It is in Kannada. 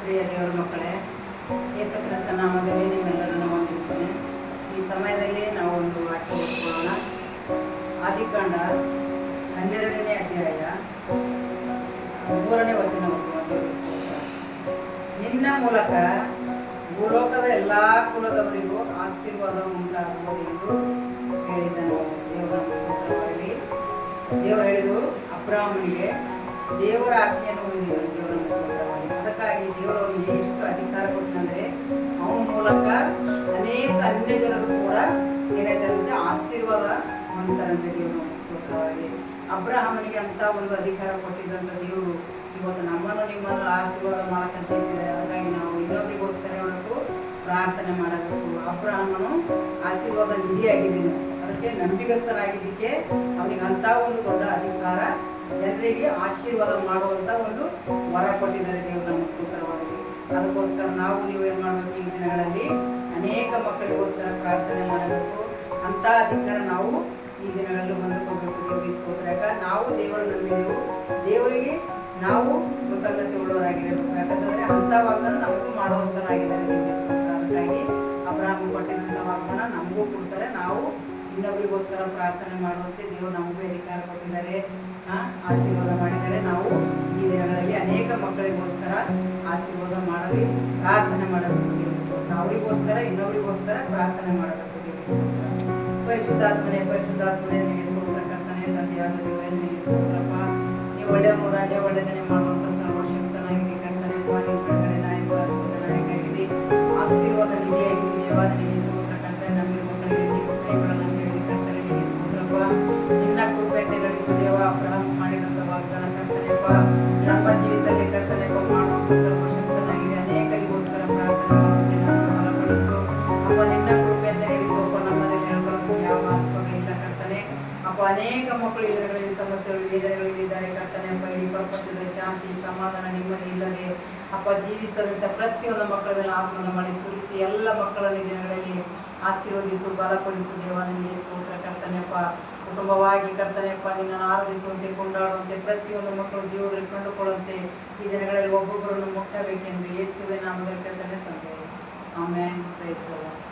ಪ್ರಿಯ ದೇವರ ಮಕ್ಕಳೇ, ಯೇಸು ಕ್ರಿಸ್ತ ನಾಮದಲ್ಲಿ ನಿಮ್ಮೆಲ್ಲರನ್ನು ವಂದಿಸ್ತೇನೆ. ಈ ಸಮಯದಲ್ಲಿ ನಾವು ಒಂದು ವಾಕ್ಯ ಓದಿಕೊಳ್ಳೋಣ. ಆದಿಕಾಂಡ 12ನೇ ಅಧ್ಯಾಯ 3ನೇ ವಚನವನ್ನು ನಿನ್ನ ಮೂಲಕ ಭೂಲೋಕದ ಎಲ್ಲ ಕುಲದವರಿಗೂ ಆಶೀರ್ವಾದ ಉಂಟಾಗುವುದೆಂದು ಹೇಳಿದನು. ದೇವರ ಸ್ತೋತ್ರವಾಗಲಿ. ದೇವರು ಹೇಳಿದು ಅಬ್ರಾಹ್ಮನಿಗೆ ದೇವರ ಆಜ್ಞೆಯನ್ನು ಹೊಂದಿದರು. ದೇವರ ಸ್ತೋತ್ರವಾಗಲಿ. ಅದಕ್ಕಾಗಿ ದೇವರು ಅವನಿಗೆ ಎಷ್ಟು ಅಧಿಕಾರ ಕೊಟ್ಟಂದ್ರೆ ಅವನ ಮೂಲಕ ಅನೇಕ ಅನ್ಯ ಜನರು ಕೂಡ ಏನಾಯ್ತಾರಂತೆ ಆಶೀರ್ವಾದ ಹೊಂದ್ತಾರಂತೆ. ದೇವರು ಸ್ತೋತ್ರವಾಗಲಿ. ಅಬ್ರಾಹ್ಮನಿಗೆ ಅಂತ ಒಂದು ಅಧಿಕಾರ ಕೊಟ್ಟಿದ್ದಂಥ ದೇವರು ಇವತ್ತು ನಮ್ಮನ್ನು ನಿಮ್ಮನ್ನು ಆಶೀರ್ವಾದ ಮಾಡಕ್ಕಂತ ಇದ್ದಾರೆ. ಹಾಗಾಗಿ ನಾವು ಇನ್ನೊಬ್ಬರಿಗೋಸ್ಕರ ಹೇಳಬೇಕು, ಪ್ರಾರ್ಥನೆ ಮಾಡಬೇಕು. ಅಬ್ರಾಹ್ಮನು ಆಶೀರ್ವಾದ ನಿಧಿಯಾಗಿದ್ದೇನೆ, ಅದಕ್ಕೆ ನಂಬಿಗಸ್ತನಾಗಿದ್ದಕ್ಕೆ ಅವನಿಗೆ ಅಂತ ಒಂದು ದೊಡ್ಡ ಅಧಿಕಾರ, ಜನರಿಗೆ ಆಶೀರ್ವಾದ ಮಾಡುವಂತ ಒಂದು ವರ ಕೊಟ್ಟಿದ್ದಾರೆ. ದೇವರು ನಮ್ಮ ಸ್ತೋತ್ರವಾಗಲಿ. ಅದಕ್ಕೋಸ್ಕರ ನಾವು ನೀವು ಏನ್ ಮಾಡ್ಬೇಕು, ಈ ದಿನಗಳಲ್ಲಿ ಅನೇಕ ಮಕ್ಕಳಿಗೋಸ್ಕರ ಪ್ರಾರ್ಥನೆ ಮಾಡಬೇಕು. ಅಂತ ಅಧಿಕಾರ ನಾವು ಈ ದಿನಗಳಲ್ಲಿ ಹೊಂದಿಕೊಳ್ಬೇಕು. ದೇವರಿಗೆ ಸ್ತೋತ್ರ. ಯಾಕಂದ್ರೆ ನಾವು ದೇವರು ನಂಬಿದೆವು, ದೇವರಿಗೆ ನಾವು ಕೃತಜ್ಞತೆ ಉಳ್ಳವರಾಗಿರಬೇಕು. ಯಾಕಂತಂದ್ರೆ ಅಂತ ವಾಗ್ದಾನ ನಮಗೂ ಮಾಡುವಂತರಾಗಿದ್ದಾರೆ. ದೇವರಿಗೆ ಸ್ತೋತ್ರ. ಅದಕ್ಕಾಗಿ ಅಬ್ರಾಹ್ಮ ಕೊಟ್ಟಿರುವಂತ ವಾಗ್ದಾನ ನಮಗೂ ಕೊಡ್ತಾರೆ. ನಾವು ಇನ್ನೊಬ್ಬರಿಗೋಸ್ಕರ ಪ್ರಾರ್ಥನೆ ಮಾಡುವಂತೆ ದೇವರು ನಮಗೂ ಅಧಿಕಾರ ಕೊಟ್ಟಿದ್ದಾರೆ, ಆಶೀರ್ವಾದ ಮಾಡಿದ್ದಾರೆ. ನಾವು ಈ ದಿನಗಳಲ್ಲಿ ಅನೇಕ ಮಕ್ಕಳಿಗೋಸ್ಕರ ಆಶೀರ್ವಾದ ಮಾಡಲಿ, ಪ್ರಾರ್ಥನೆ ಮಾಡಬೇಕು. ದೇವರ ಸ್ತೋತ್ರ. ಅವರಿಗೋಸ್ಕರ ಇನ್ನೊಬ್ಬರಿಗೋಸ್ಕರ ಪ್ರಾರ್ಥನೆ ಮಾಡಬೇಕು. ದೇವರ ಸ್ತೋತ್ರ. ಪರಿಶುದ್ಧಾತ್ಮನೆ ನಿನಗೆ ಸ್ತೋತ್ರ. ಕರ್ತನೆ, ತಂದೆಯಾದ ದೇವರೇ ನಿನಗೆ ಸ್ತೋತ್ರಪ್ಪ. ನೀವು ಒಳ್ಳೆಯವನು, ರಾಜ, ಒಳ್ಳೆಯದನ್ನೇ ಮಾಡುವಂತ ಸರ್ವಶಕ್ತನಾಗಿದೆ. ಕರ್ತನೆ, ಕಡೆ ನಾಯಕನಾಗಿದೆ, ಆಶೀರ್ವಾದ ನಿಧಿಯಾಗಿದೆ. ದೇವಾದ ನಿನಗೆ ಸ್ತೋತ್ರ. ಕರ್ತನೆ, ನಮಗೆ ಮಕ್ಕಳಿಗೆ ನೀವು ಕೈ ಬಿಡದಂತ ಹೇಳಿ ಕರ್ತನೆ ನಿನಗೆ ಸ್ತೋತ್ರಪ್ಪ. ನಿನ್ನ ಕೃಪೆಯನ್ನು ಗಳಿಸು ದೇವ. ಅಬ್ರಹಾಂ ಮಾಡಿದಂತ ವಾಗ್ದಾನ ಕರ್ತನೆಪ್ಪ ನಮ್ಮ ಜೀವಿತದಲ್ಲಿ ಕರ್ತನೆಪ್ಪ ಮಾಡುವಂತ ಸರ್ವಶಕ್ತನಾಗಿದೆ. ಅನೇಕರಿಗೋಸ್ಕರ ಪ್ರಾರ್ಥನೆ ಮಾಡುವಂತೆ ನಮ್ಮನ್ನು ಬಲಪಡಿಸು ಅಪ್ಪ. ನಿನ್ನ ಕೃಪೆಯನ್ನು ಗಳಿಸುವಪ್ಪ. ನಮ್ಮಲ್ಲಿ ಹೇಳ್ಕೊಳ್ಳೋದು ಯಾವ ಆಸ್ಪದ ಇಲ್ಲ ಕರ್ತನೆ ಅಪ್ಪ. ಅನೇಕ ಮಕ್ಕಳು ಈ ದಿನಗಳಲ್ಲಿ ಸಮಸ್ಯೆಗಳು ವೇದನೆಗಳಿದ್ದಾರೆ ಕರ್ತನೆ ಅಪ್ಪ. ಇಡೀ ಪ್ರಪಂಚದ ಶಾಂತಿ ಸಮಾಧಾನ ನೆಮ್ಮದಿ ಇಲ್ಲದೆ ಅಪ್ಪ ಜೀವಿಸದಂತ ಪ್ರತಿಯೊಂದು ಮಕ್ಕಳ ಮೇಲೆ ಆತ್ಮನ ಮಾಡಿ ಸುರಿಸಿ ಎಲ್ಲ ಮಕ್ಕಳನ್ನು ಈ ದಿನಗಳಲ್ಲಿ ಆಶೀರ್ವದಿಸು, ಬಲಪಡಿಸು ದೇವ. ನಿನಗೆ ಸ್ತೋತ್ರ ಕರ್ತನೆಪ್ಪ. ಕುಟುಂಬವಾಗಿ ಕರ್ತನೆಪ್ಪ ನಿನ್ನನ್ನು ಆರಾಧಿಸುವಂತೆ, ಕೊಂಡಾಡುವಂತೆ, ಪ್ರತಿಯೊಂದು ಮಕ್ಕಳು ಜೀವದಲ್ಲಿ ಕಂಡುಕೊಳ್ಳುವಂತೆ ಈ ದಿನಗಳಲ್ಲಿ ಒಬ್ಬೊಬ್ಬರನ್ನು ಮುಟ್ಟಬೇಕೆಂದು ಯೇಸುವಿನ ನಾಮದಲ್ಲಿ ಕರ್ತನೆ ತಂದೆ. ಆಮೆನ್. Praise the lord.